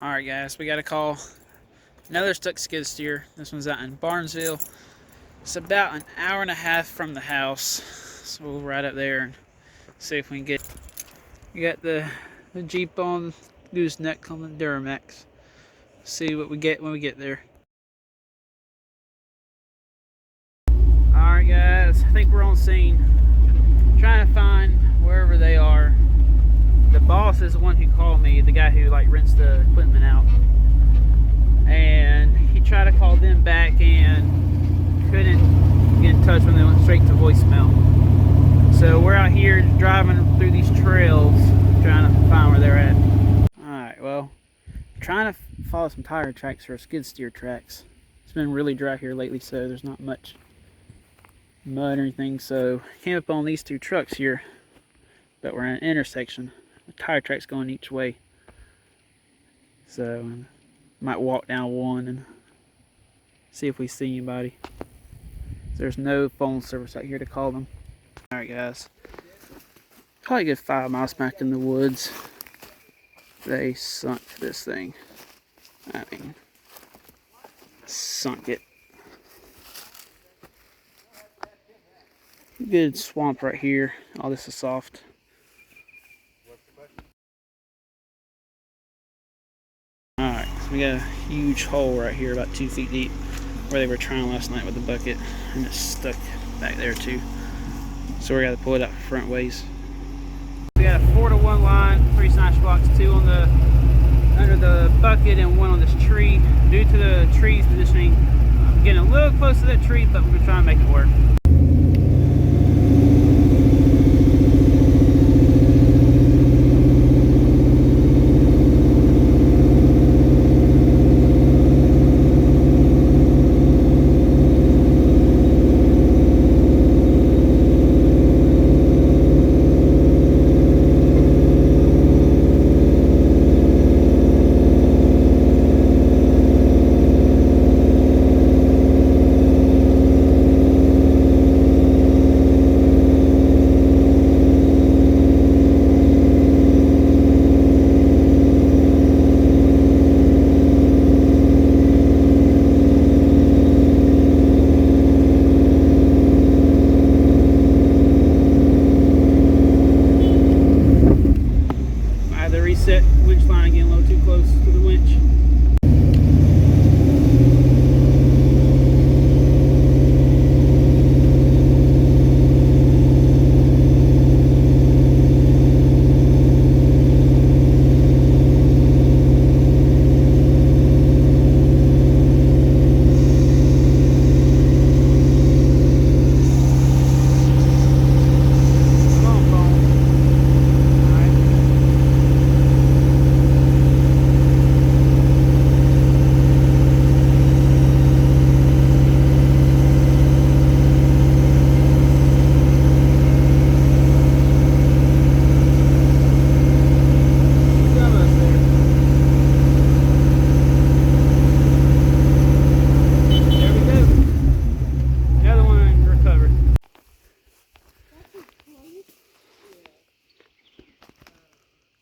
Alright guys, we got a call. Another stuck skid steer. This one's out in Barnesville. It's about an hour and a half from the house. So we'll ride up there and see if we can get... We got the Jeep on gooseneck on the Duramax. See what we get when we get there. Alright guys, I think we're on scene. Trying to find wherever they are. The boss is the one who called me, the guy who like rents the equipment out. And he tried to call them back and couldn't get in touch when they went straight to voicemail. So we're out here driving through these trails trying to find where they're at. Alright, well, trying to follow some tire tracks or skid steer tracks. It's been really dry here lately, so there's not much mud or anything. So came up on these two trucks here, but we're in an intersection. The tire tracks going each way. So might walk down one and see if we see anybody. There's no phone service out here to call them. Alright guys, probably a good 5 miles back in the woods, they sunk this thing. I mean, sunk it. Good swamp right here. All this is soft. Alright, so we got a huge hole right here about 2 feet deep where they were trying last night with the bucket, and it's stuck back there too. So we got to pull it out front ways. We got a 4-to-1 line, 3 snatch blocks, 2 on the under the bucket and 1 on this tree. Due to the tree's positioning, I'm getting a little close to that tree, but we're gonna try and make it work. Reset winch line again, a little too close to the winch.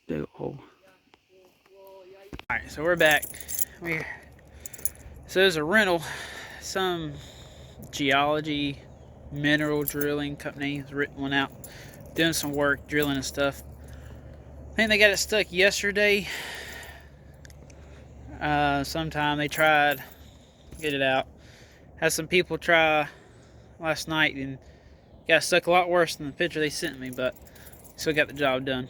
Big hole. Alright, so we're back. So there's a rental, some geology, mineral drilling company has written one out, doing some work, drilling and stuff. I think they got it stuck yesterday. Sometime they tried to get it out. Had some people try last night and got stuck a lot worse than the picture they sent me, but still got the job done.